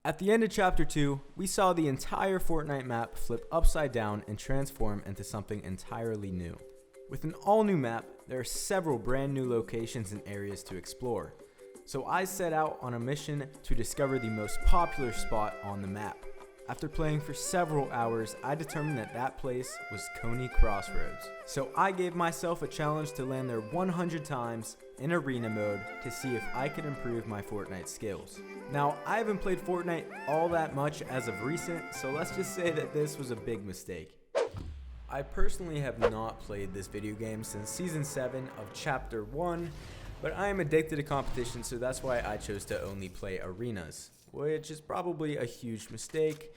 At the end of Chapter 2, we saw the entire Fortnite map flip upside down and transform into something entirely new. With an all-new map, there are several brand new locations and areas to explore. So I set out on a mission to discover the most popular spot on the map. After playing for several hours, I determined that that place was Coney Crossroads. So I gave myself a challenge to land there 100 times in arena mode to see if I could improve my Fortnite skills. Now, I haven't played Fortnite all that much as of recent, so let's just say that this was a big mistake. I personally have not played this video game since Season 7 of Chapter 1, but I am addicted to competition, so that's why I chose to only play arenas, which is probably a huge mistake.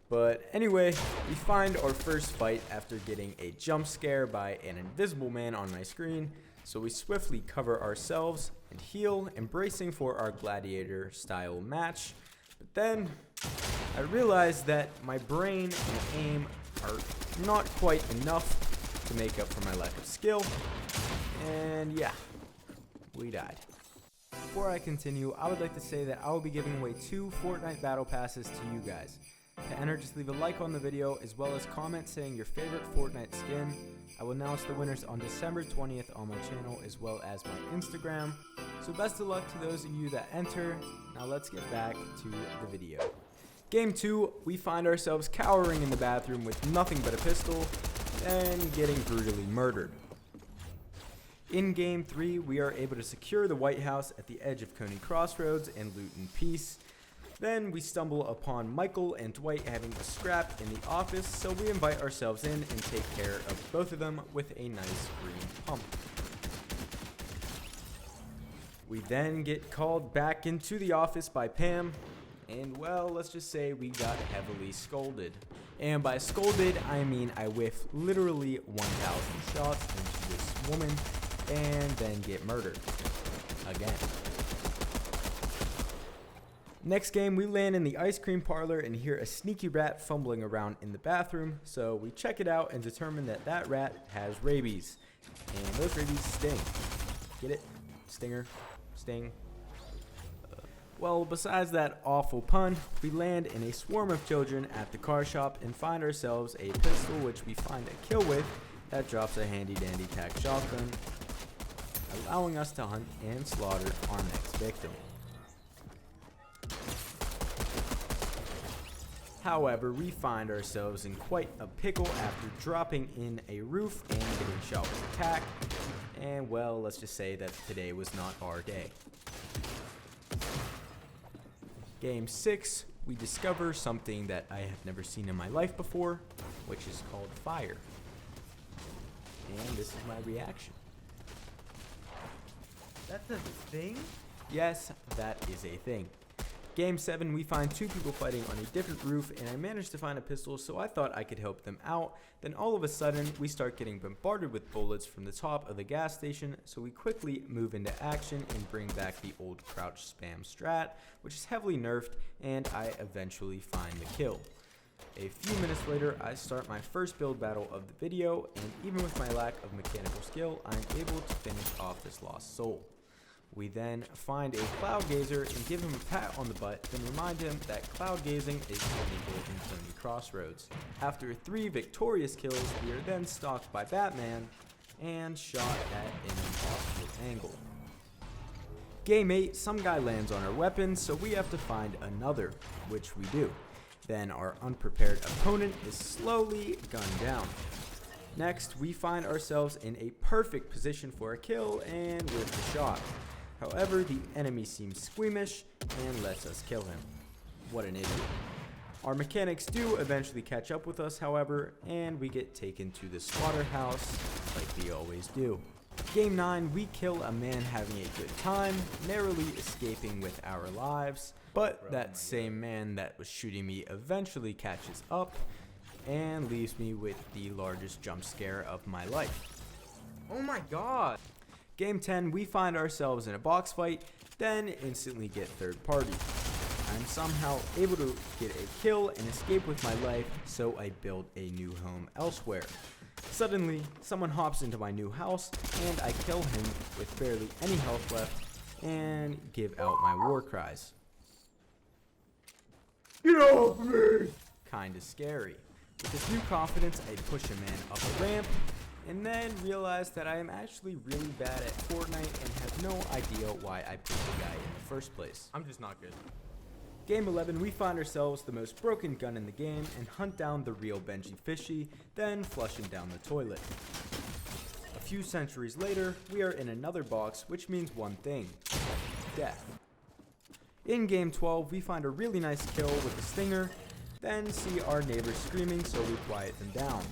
But anyway, we find our first fight after getting a jump scare by an invisible man on my screen, so we swiftly cover ourselves and heal, embracing for our gladiator style match. But then I realized that my brain and aim are not quite enough to make up for my lack of skill, and yeah, we died. Before I continue, I would like to say that I will be giving away 2 Fortnite Battle Passes to you guys. To enter, just leave a like on the video as well as comment saying your favorite Fortnite skin. I will announce the winners on December 20th on my channel as well as my Instagram. So best of luck to those of you that enter. Now let's get back to the video. Game 2, we find ourselves cowering in the bathroom with nothing but a pistol and getting brutally murdered. In Game 3, we are able to secure the White House at the edge of Coney Crossroads and loot in peace. Then we stumble upon Michael and Dwight having a scrap in the office, so we invite ourselves in and take care of both of them with a nice green pump. We then get called back into the office by Pam, and well, let's just say we got heavily scolded. And by scolded, I mean I whiff literally 1,000 shots into this woman and then get murdered again. Next game, we land in the ice cream parlor and hear a sneaky rat fumbling around in the bathroom, so we check it out and determine that that rat has rabies, and those rabies sting. Get it? Stinger? Sting? Well, besides that awful pun, we land in a swarm of children at the car shop and find ourselves a pistol which we find a kill with that drops a handy dandy tac shotgun, allowing us to hunt and slaughter our next victim. However, we find ourselves in quite a pickle after dropping in a roof and getting shot with a tac, and well, let's just say that today was not our day. Game 6, we discover something that I have never seen in my life before, which is called fire. And this is my reaction. That's a thing? Yes, that is a thing. Game 7, we find 2 people fighting on a different roof, and I managed to find a pistol, so I thought I could help them out. Then all of a sudden, we start getting bombarded with bullets from the top of the gas station, so we quickly move into action and bring back the old crouch spam strat, which is heavily nerfed, and I eventually find the kill. A few minutes later, I start my first build battle of the video, and even with my lack of mechanical skill, I am able to finish off this lost soul. We then find a cloud gazer and give him a pat on the butt, then remind him that cloud gazing is illegal in Coney Crossroads. After 3 victorious kills, we are then stalked by Batman and shot at an impossible angle. Game 8, some guy lands on our weapon, so we have to find another, which we do. Then our unprepared opponent is slowly gunned down. Next, we find ourselves in a perfect position for a kill and with the shot. However, the enemy seems squeamish and lets us kill him. What an idiot. Our mechanics do eventually catch up with us, however, and we get taken to the slaughterhouse like we always do. Game 9, we kill a man having a good time, narrowly escaping with our lives, but that same man that was shooting me eventually catches up and leaves me with the largest jump scare of my life. Oh my god! Game 10, we find ourselves in a box fight, then instantly get third party. I'm somehow able to get a kill and escape with my life, so I build a new home elsewhere. Suddenly, someone hops into my new house, and I kill him with barely any health left, and give out my war cries. Get off me! Kinda scary. With this new confidence, I push a man up a ramp, and then realize that I am actually really bad at Fortnite and have no idea why I picked the guy in the first place. I'm just not good. Game 11, we find ourselves the most broken gun in the game and hunt down the real Benji Fishy, then flush him down the toilet. A few centuries later, we are in another box, which means one thing: death. In game 12, we find a really nice kill with a stinger, then see our neighbors screaming, so we quiet them down.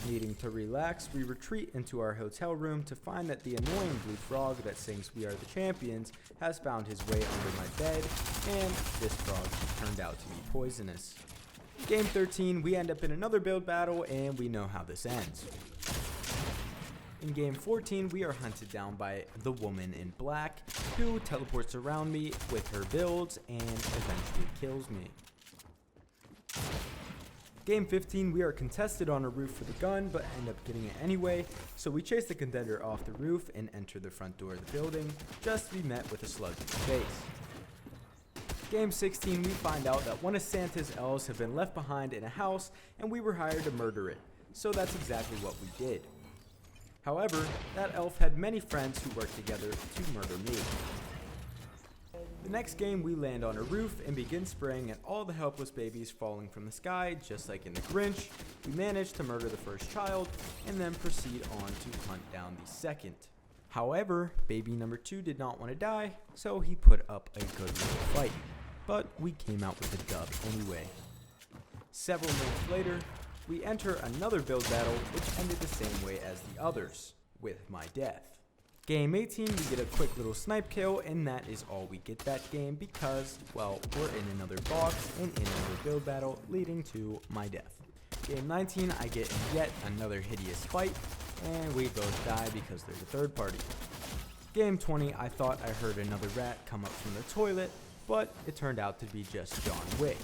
Needing to relax, we retreat into our hotel room to find that the annoying blue frog that sings "We Are the Champions" has found his way under my bed, and this frog turned out to be poisonous. Game 13, we end up in another build battle, and we know how this ends. In game 14, we are hunted down by the woman in black, who teleports around me with her builds and eventually kills me. Game 15, we are contested on a roof for the gun, but end up getting it anyway, so we chase the contender off the roof and enter the front door of the building, just to be met with a slug to the face. Game 16, we find out that one of Santa's elves had been left behind in a house, and we were hired to murder it, so that's exactly what we did. However, that elf had many friends who worked together to murder me. The next game, we land on a roof and begin spraying at all the helpless babies falling from the sky, just like in the Grinch. We manage to murder the first child, and then proceed on to hunt down the second. However, baby number 2 did not want to die, so he put up a good little fight. But we came out with a dub anyway. Several minutes later, we enter another build battle, which ended the same way as the others, with my death. Game 18, we get a quick little snipe kill, and that is all we get that game because, well, we're in another box and in another build battle, leading to my death. Game 19, I get in yet another hideous fight, and we both die because there's a third party. Game 20, I thought I heard another rat come up from the toilet, but it turned out to be just John Wick.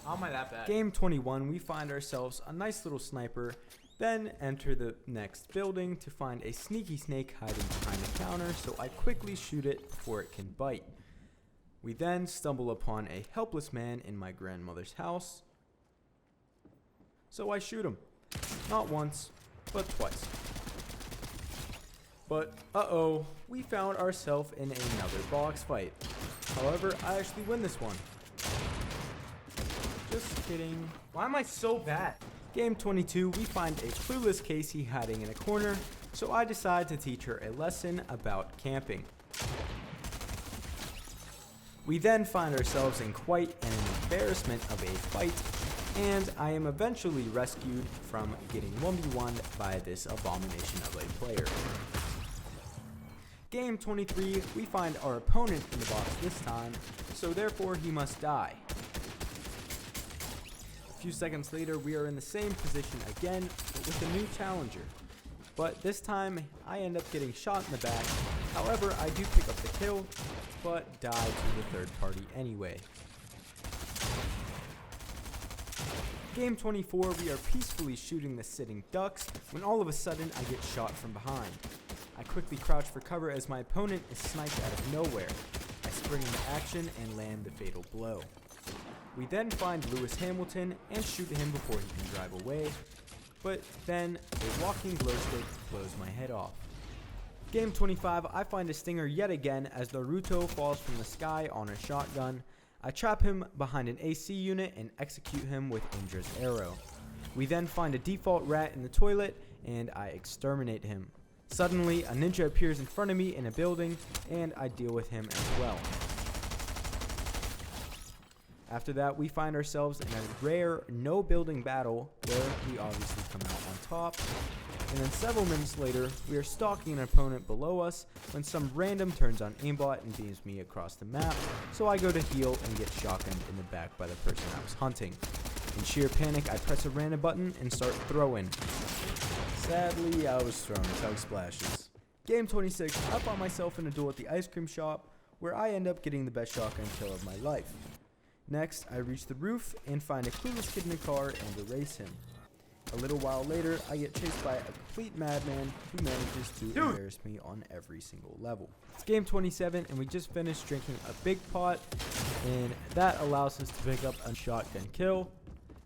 How am I that bad? Game 21, we find ourselves a nice little sniper, then enter the next building to find a sneaky snake hiding behind a counter, so I quickly shoot it before it can bite. We then stumble upon a helpless man in my grandmother's house, so I shoot him. Not once, but twice. But uh-oh, we found ourselves in another box fight. However, I actually win this one. Just kidding. Why am I so bad? Game 22, we find a clueless Casey hiding in a corner, so I decide to teach her a lesson about camping. We then find ourselves in quite an embarrassment of a fight, and I am eventually rescued from getting 1v1'd by this abomination of a player. Game 23, we find our opponent in the box this time, so therefore he must die. A few seconds later, we are in the same position again, but with a new challenger. But this time, I end up getting shot in the back. However, I do pick up the kill, but die to the third party anyway. Game 24, we are peacefully shooting the sitting ducks, when all of a sudden I get shot from behind. I quickly crouch for cover as my opponent is sniped out of nowhere. I spring into action and land the fatal blow. We then find Lewis Hamilton and shoot him before he can drive away, but then a walking glow stick blows my head off. Game 25, I find a stinger yet again as Naruto falls from the sky on a shotgun. I trap him behind an AC unit and execute him with Indra's arrow. We then find a default rat in the toilet and I exterminate him. Suddenly, a ninja appears in front of me in a building and I deal with him as well. After that, we find ourselves in a rare no-building battle where we obviously come out on top. And then several minutes later, we are stalking an opponent below us when some random turns on aimbot and beams me across the map, so I go to heal and get shotgunned in the back by the person I was hunting. In sheer panic, I press a random button and start throwing. Sadly, I was thrown tug splashes. Game 26, I found myself in a duel at the ice cream shop where I end up getting the best shotgun kill of my life. Next, I reach the roof and find a clueless kid in a car and erase him. A little while later, I get chased by a complete madman who manages to embarrass me on every single level. It's game 27 and we just finished drinking a big pot, and that allows us to pick up a shotgun kill.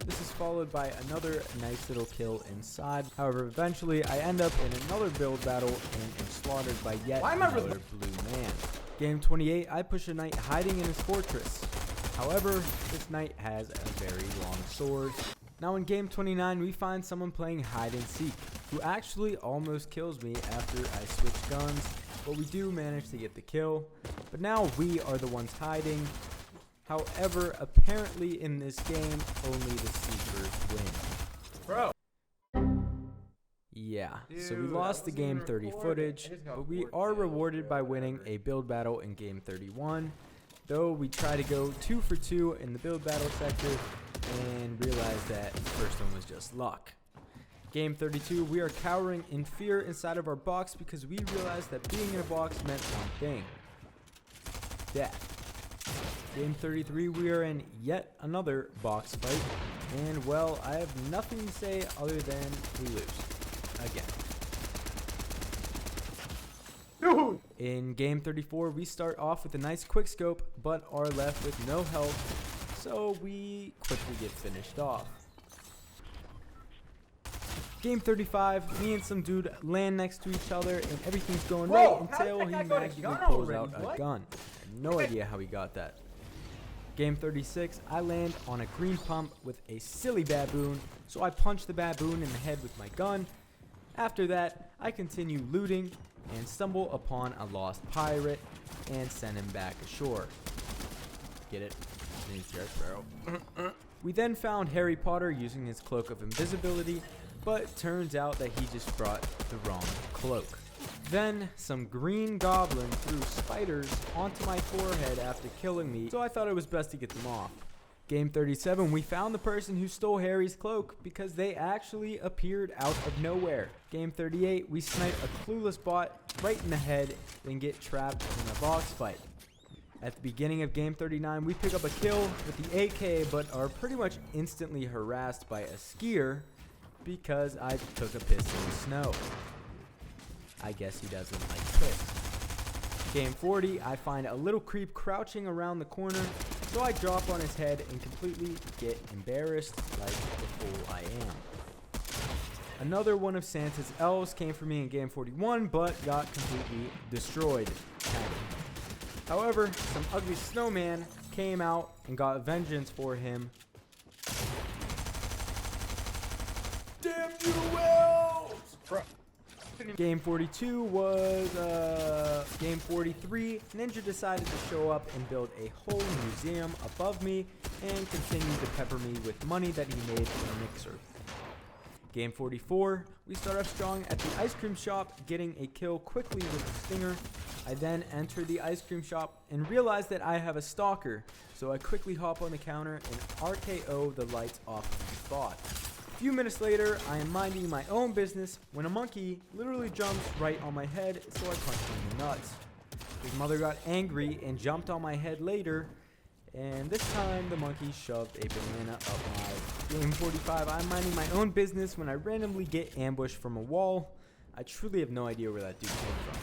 This is followed by another nice little kill inside. However, eventually I end up in another build battle and am slaughtered by yet another blue man. Game 28, I push a knight hiding in his fortress. However, this knight has a very long sword. Now in game 29, we find someone playing hide and seek, who actually almost kills me after I switch guns, but we do manage to get the kill. But now we are the ones hiding. However, apparently in this game, only the seekers win. Bro. Yeah, Dude, so we lost the game 30 footage, but we are rewarded by winning a build battle in game 31. Though we try to go 2 for 2 in the build battle sector and realize that the first one was just luck. Game 32, we are cowering in fear inside of our box because we realized that being in a box meant one thing: death. Game 33, we are in yet another box fight, and well, I have nothing to say other than we lose. Again. Dude. In game 34, we start off with a nice quick scope, but are left with no health, so we quickly get finished off. Game 35, me and some dude land next to each other, and everything's going right until he magically pulls out a gun. I have no idea how he got that. Game 36, I land on a green pump with a silly baboon, so I punch the baboon in the head with my gun. After that, I continue looting and stumble upon a lost pirate and send him back ashore. Get it? Name's Jack Sparrow. We then found Harry Potter using his cloak of invisibility, but turns out that he just brought the wrong cloak. Then some green goblin threw spiders onto my forehead after killing me, so I thought it was best to get them off. Game 37, we found the person who stole Harry's cloak because they actually appeared out of nowhere. Game 38, we snipe a clueless bot right in the head, then get trapped in a box fight. At the beginning of game 39, we pick up a kill with the AK, but are pretty much instantly harassed by a skier because I took a piss in the snow. I guess he doesn't like piss. Game 40, I find a little creep crouching around the corner, so I drop on his head and completely get embarrassed like the fool I am. Another one of Santa's elves came for me in game 41, but got completely destroyed. However, some ugly snowman came out and got vengeance for him. Damn you, elves! Bro. Game 42 was game 43. Ninja decided to show up and build a whole museum above me and continue to pepper me with money that he made from a mixer. Game 44, we start off strong at the ice cream shop, getting a kill quickly with the stinger. I then enter the ice cream shop and realize that I have a stalker, so I quickly hop on the counter and RKO the lights off of the spot. A few minutes later, I am minding my own business when a monkey literally jumps right on my head, so I punch him in the nuts. His mother got angry and jumped on my head later, and this time the monkey shoved a banana up my game 45. I'm minding my own business when I randomly get ambushed from a wall. I truly have no idea where that dude came from.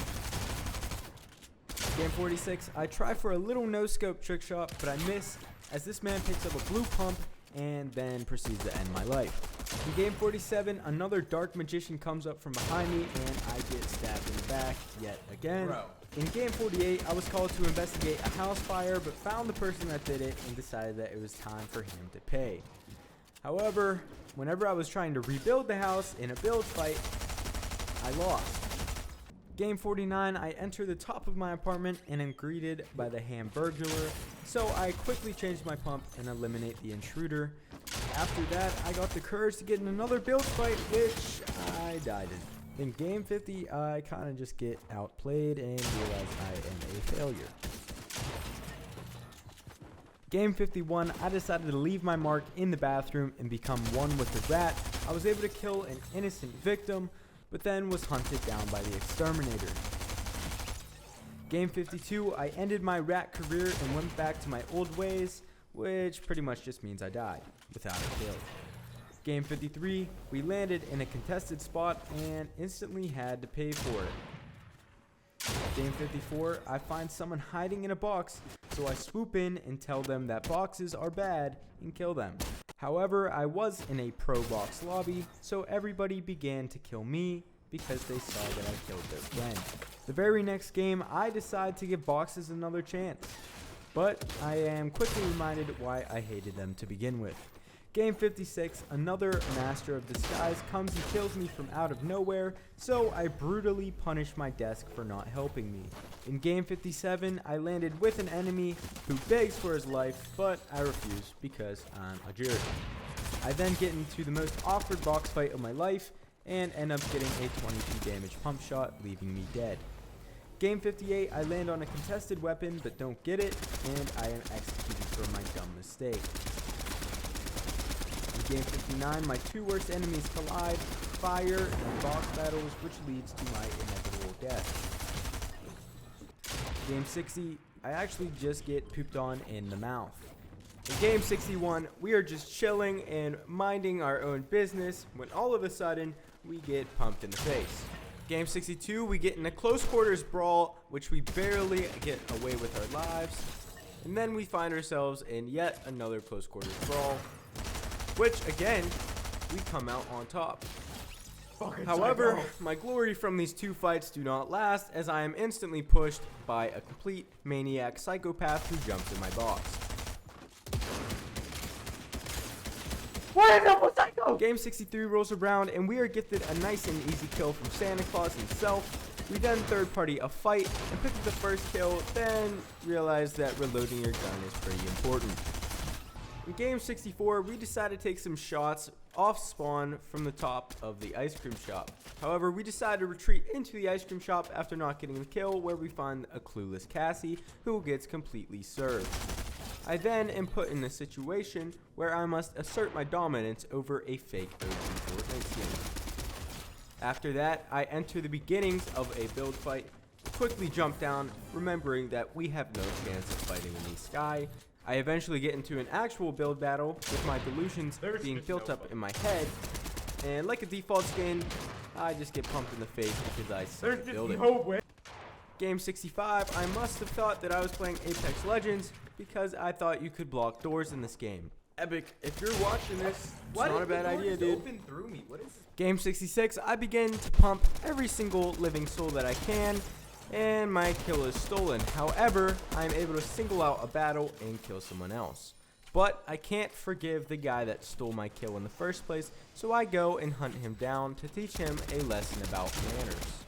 Game 46, I try for a little no-scope trick shot, but I miss as this man picks up a blue pump and then proceeds to end my life. In game 47, another dark magician comes up from behind me and I get stabbed in the back yet again. Bro. In game 48, I was called to investigate a house fire, but found the person that did it and decided that it was time for him to pay. However, whenever I was trying to rebuild the house in a build fight, I lost. Game 49, I enter the top of my apartment and am greeted by the Hamburglar, so I quickly change my pump and eliminate the intruder. After that, I got the courage to get in another build fight, which I died in. In game 50, I kind of just get outplayed and realize I am a failure. Game 51, I decided to leave my mark in the bathroom and become one with the rat. I was able to kill an innocent victim, but then was hunted down by the exterminator. Game 52, I ended my rat career and went back to my old ways, which pretty much just means I died without a kill. Game 53, we landed in a contested spot and instantly had to pay for it. Game 54, I find someone hiding in a box, so I swoop in and tell them that boxes are bad and kill them. However, I was in a pro box lobby, so everybody began to kill me because they saw that I killed their friend. The very next game, I decide to give boxes another chance, but I am quickly reminded why I hated them to begin with. Game 56, another Master of Disguise comes and kills me from out of nowhere, so I brutally punish my desk for not helping me. In Game 57, I landed with an enemy who begs for his life, but I refuse because I'm a jerk. I then get into the most awkward box fight of my life and end up getting a 22 damage pump shot, leaving me dead. Game 58, I land on a contested weapon but don't get it, and I am executed for my dumb mistake. In Game 59, my two worst enemies collide, fire, and box battles, which leads to my inevitable death. Game 60, I actually just get pooped on in the mouth. In Game 61, we are just chilling and minding our own business when all of a sudden, we get pumped in the face. Game 62, we get in a close quarters brawl, which we barely get away with our lives. And then we find ourselves in yet another close quarters brawl, which again, we come out on top. However, my glory from these two fights do not last, as I am instantly pushed by a complete maniac psychopath who jumps in my box. What a double psycho! Game 63 rolls around and we are gifted a nice and easy kill from Santa Claus himself. We then third party a fight and pick up the first kill, then realize that reloading your gun is pretty important. In Game 64, we decide to take some shots off spawn from the top of the ice cream shop. However, we decide to retreat into the ice cream shop after not getting the kill, where we find a clueless Cassie who gets completely served. I then am put in a situation where I must assert my dominance over a fake OG Fortnite skin. After that, I enter the beginnings of a build fight, quickly jump down, remembering that we have no chance of fighting in the sky. I eventually get into an actual build battle with my delusions being built up in my head, and like a default skin, I just get pumped in the face because I suck at building. Game 65, I must have thought that I was playing Apex Legends because I thought you could block doors in this game. Epic, if you're watching this, it's not a bad idea, dude. Game 66, I begin to pump every single living soul that I can, and my kill is stolen. However, I am able to single out a battle and kill someone else. But I can't forgive the guy that stole my kill in the first place, so I go and hunt him down to teach him a lesson about manners.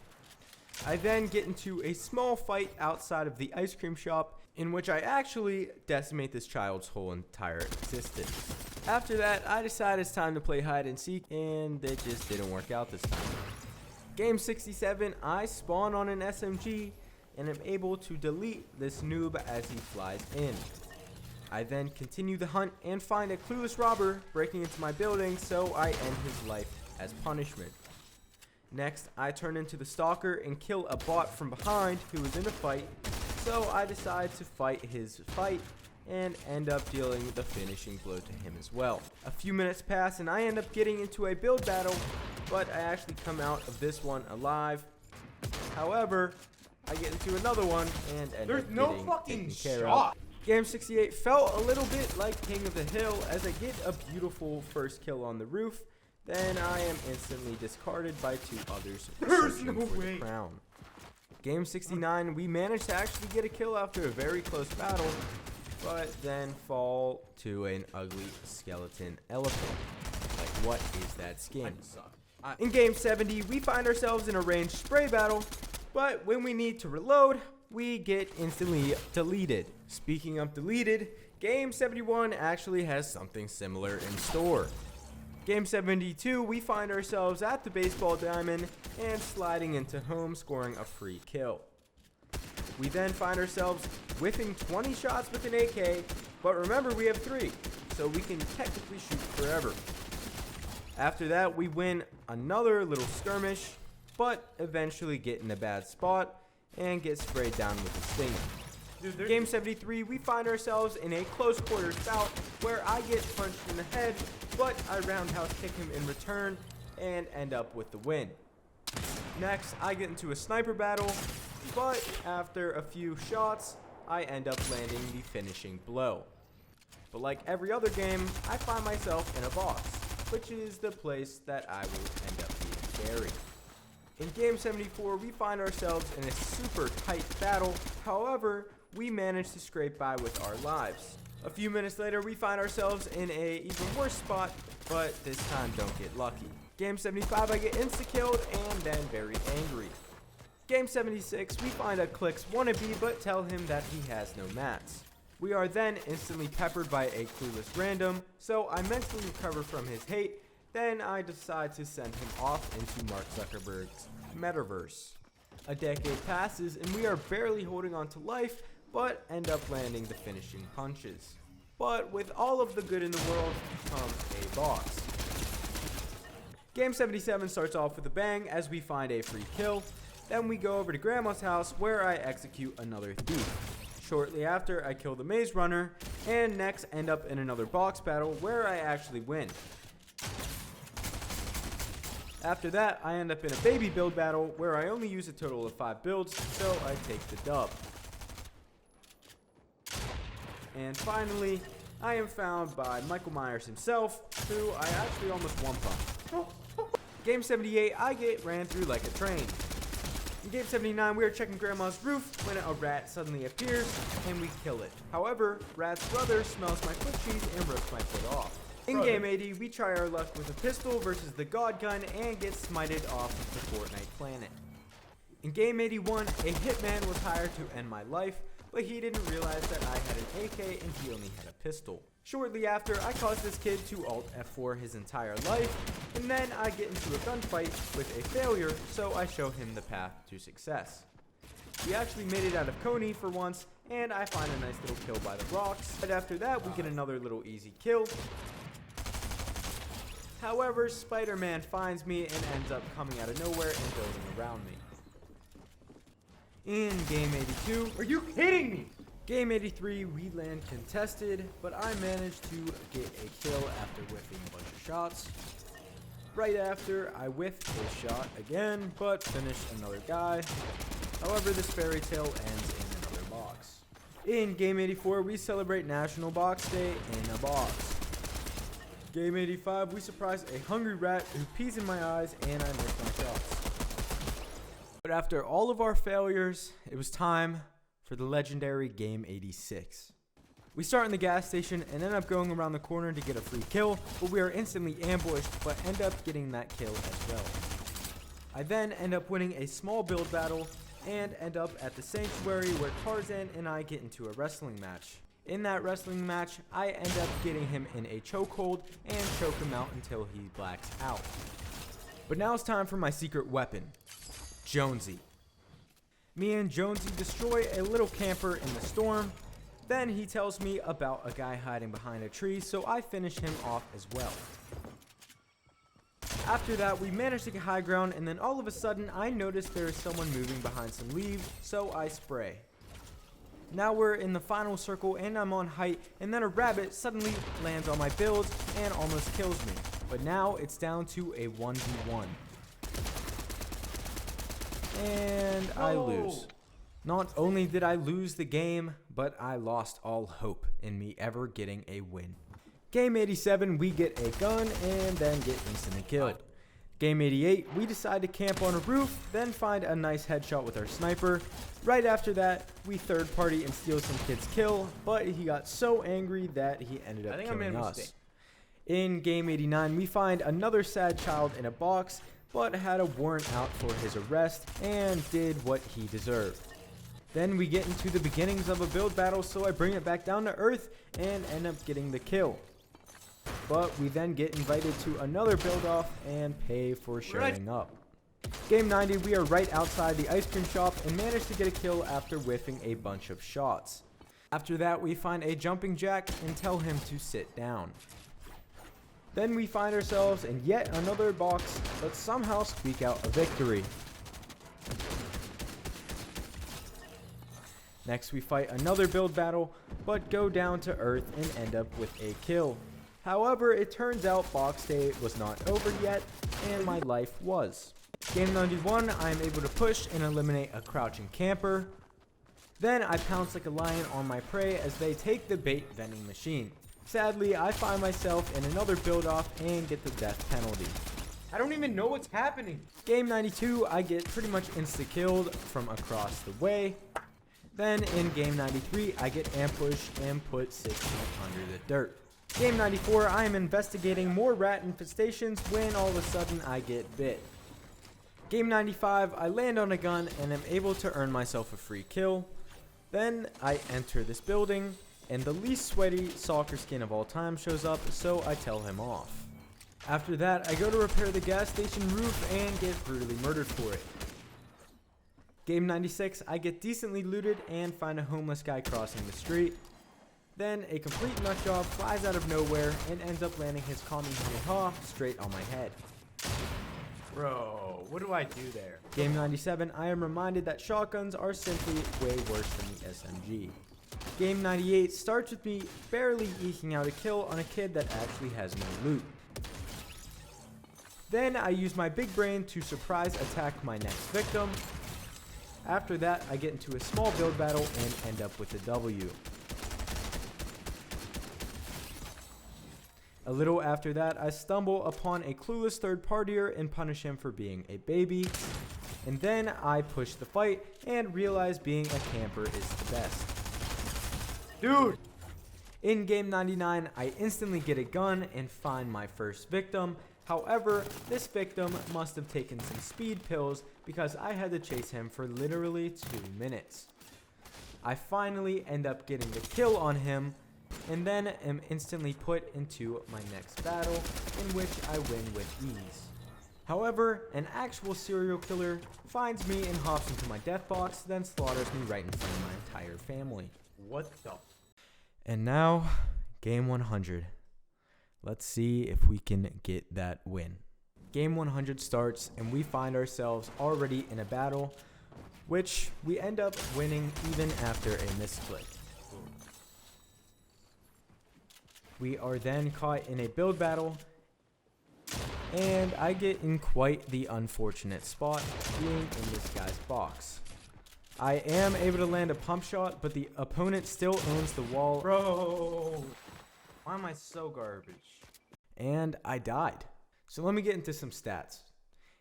I then get into a small fight outside of the ice cream shop, in which I actually decimate this child's whole entire existence. After that, I decide it's time to play hide and seek, and it just didn't work out this time. Game 67, I spawn on an SMG and am able to delete this noob as he flies in. I then continue the hunt and find a clueless robber breaking into my building, so I end his life as punishment. Next, I turn into the stalker and kill a bot from behind who was in a fight, so I decide to fight his fight and end up dealing the finishing blow to him as well. A few minutes pass and I end up getting into a build battle, but I actually come out of this one alive. However, I get into another one and end up getting taken care of. Game 68 felt a little bit like King of the Hill, as I get a beautiful first kill on the roof, then I am instantly discarded by two others searching for the crown. Game 69, we managed to actually get a kill after a very close battle, but then fall to an ugly skeleton elephant. Like, what is that skin? In Game 70, we find ourselves in a ranged spray battle, but when we need to reload, we get instantly deleted. Speaking of deleted, Game 71 actually has something similar in store. Game 72, we find ourselves at the baseball diamond and sliding into home, scoring a free kill. We then find ourselves whiffing 20 shots with an AK, but remember we have 3, so we can technically shoot forever. After that, we win another little skirmish, but eventually get in a bad spot and get sprayed down with a stinger. Dude, Game 73, we find ourselves in a close quarters bout where I get punched in the head, but I roundhouse kick him in return and end up with the win. Next, I get into a sniper battle, but after a few shots, I end up landing the finishing blow. But like every other game, I find myself in a box, which is the place that I will end up being buried. In Game 74, we find ourselves in a super tight battle. However, we manage to scrape by with our lives. A few minutes later, we find ourselves in a even worse spot, but this time don't get lucky. Game 75, I get insta-killed and then very angry. Game 76, we find a Click's wannabe, but tell him that he has no mats. We are then instantly peppered by a clueless random, so I mentally recover from his hate. Then I decide to send him off into Mark Zuckerberg's metaverse. A decade passes and we are barely holding on to life, but end up landing the finishing punches. But with all of the good in the world comes a box. Game 77 starts off with a bang as we find a free kill. Then we go over to Grandma's house where I execute another thief. Shortly after, I kill the maze runner, and next end up in another box battle where I actually win. After that, I end up in a baby build battle where I only use a total of 5 builds, so I take the dub. And finally, I am found by Michael Myers himself, who I actually almost one-pumped. Game 78, I get ran through like a train. In Game 79, we are checking Grandma's roof when a rat suddenly appears, and we kill it. However, Rat's brother smells my foot cheese and rips my foot off. In Game 80, we try our luck with a pistol versus the God Gun and get smited off of the Fortnite planet. In Game 81, a hitman was hired to end my life, but he didn't realize that I had an AK and he only had a pistol. Shortly after, I cause this kid to Alt F4 his entire life, and then I get into a gunfight with a failure, so I show him the path to success. We actually made it out of Coney for once, and I find a nice little kill by the rocks. But after that, we get another little easy kill. However, Spider-Man finds me and ends up coming out of nowhere and building around me. In Game 82, Are you kidding me? Game 83, we land contested, but I managed to get a kill after whiffing a bunch of shots. Right after, I whiffed a shot again, but finished another guy. However, this fairy tale ends in another box. In Game 84, we celebrate National Box Day in a box. Game 85, we surprise a hungry rat who pees in my eyes and I miss my shots. But after all of our failures, it was time for the legendary Game 86. We start in the gas station and end up going around the corner to get a free kill, but we are instantly ambushed but end up getting that kill as well. I then end up winning a small build battle and end up at the sanctuary where Tarzan and I get into a wrestling match. In that wrestling match, I end up getting him in a chokehold and choke him out until he blacks out. But now it's time for my secret weapon, Jonesy. Me and Jonesy destroy a little camper in the storm. Then he tells me about a guy hiding behind a tree, so I finish him off as well. After that, we manage to get high ground, and then all of a sudden, I notice there is someone moving behind some leaves, so I spray. Now we're in the final circle, and I'm on height, and then a rabbit suddenly lands on my build and almost kills me. But now it's down to a 1v1. And I lose. Not only did I lose the game, but I lost all hope in me ever getting a win. Game 87, we get a gun and then get instantly killed. Game 88, we decide to camp on a roof, then find a nice headshot with our sniper. Right after that, we third party and steal some kid's kill, but he got so angry that he ended up killing us. In Game 89, we find another sad child in a box, but had a warrant out for his arrest and did what he deserved. Then we get into the beginnings of a build battle, so I bring it back down to earth and end up getting the kill. But we then get invited to another build off and pay for showing up. Game 90, we are right outside the ice cream shop and manage to get a kill after whiffing a bunch of shots. After that, we find a jumping jack and tell him to sit down. Then we find ourselves in yet another box, but somehow squeak out a victory. Next we fight another build battle, but go down to earth and end up with a kill. However, it turns out box day was not over yet, and my life was. Game 91, I am able to push and eliminate a crouching camper. Then I pounce like a lion on my prey as they take the bait vending machine. Sadly, I find myself in another build off and get the death penalty. I don't even know what's happening. Game 92, I get pretty much insta-killed from across the way. Then in game 93, I get ambushed and put 6 feet under the dirt. Game 94, I am investigating more rat infestations when all of a sudden I get bit. Game 95, I land on a gun and am able to earn myself a free kill. Then I enter this building and the least sweaty soccer skin of all time shows up, so I tell him off. After that, I go to repair the gas station roof and get brutally murdered for it. Game 96, I get decently looted and find a homeless guy crossing the street. Then a complete nutjob flies out of nowhere and ends up landing his Kamehameha straight on my head. Bro, what do I do there? Game 97, I am reminded that shotguns are simply way worse than the SMG. Game 98 starts with me barely eking out a kill on a kid that actually has no loot. Then I use my big brain to surprise attack my next victim. After that, I get into a small build battle and end up with a W. A little after that, I stumble upon a clueless third partier and punish him for being a baby. And then I push the fight and realize being a camper is the best. Dude! In game 99, I instantly get a gun and find my first victim. However, this victim must have taken some speed pills because I had to chase him for literally 2 minutes. I finally end up getting the kill on him, and then am instantly put into my next battle, in which I win with ease. However, an actual serial killer finds me and hops into my death box, then slaughters me right in front of my entire family. What the? And now, game 100. Let's see if we can get that win. Game 100 starts, and we find ourselves already in a battle, which we end up winning even after a misclick. We are then caught in a build battle, and I get in quite the unfortunate spot, being in this guy's box. I am able to land a pump shot, but the opponent still owns the wall. Bro! Why am I so garbage? And I died. So let me get into some stats.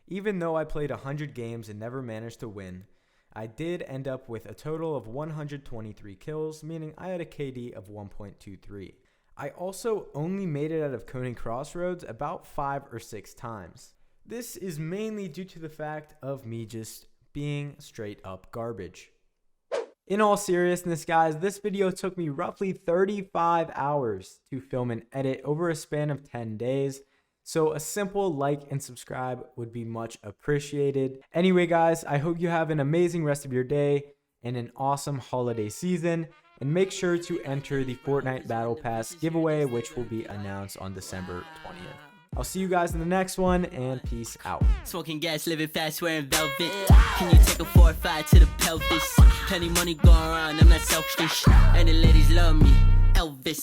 Even though I played 100 games and never managed to win, I did end up with a total of 123 kills, meaning I had a KD of 1.23. I also only made it out of Coney Crossroads about 5 or 6 times. This is mainly due to the fact of me just being straight up garbage. In all seriousness, guys, this video took me roughly 35 hours to film and edit over a span of 10 days. So a simple like and subscribe would be much appreciated. Anyway, guys, I hope you have an amazing rest of your day and an awesome holiday season. And make sure to enter the Fortnite Battle Pass giveaway, which will be announced on December 20th. I'll see you guys in the next one, and peace out. Smoking gas, living fast, wearing velvet. Can you take a 4 or 5 to the pelvis? Plenty money going around, I'm not selfish. And the ladies love me, Elvis.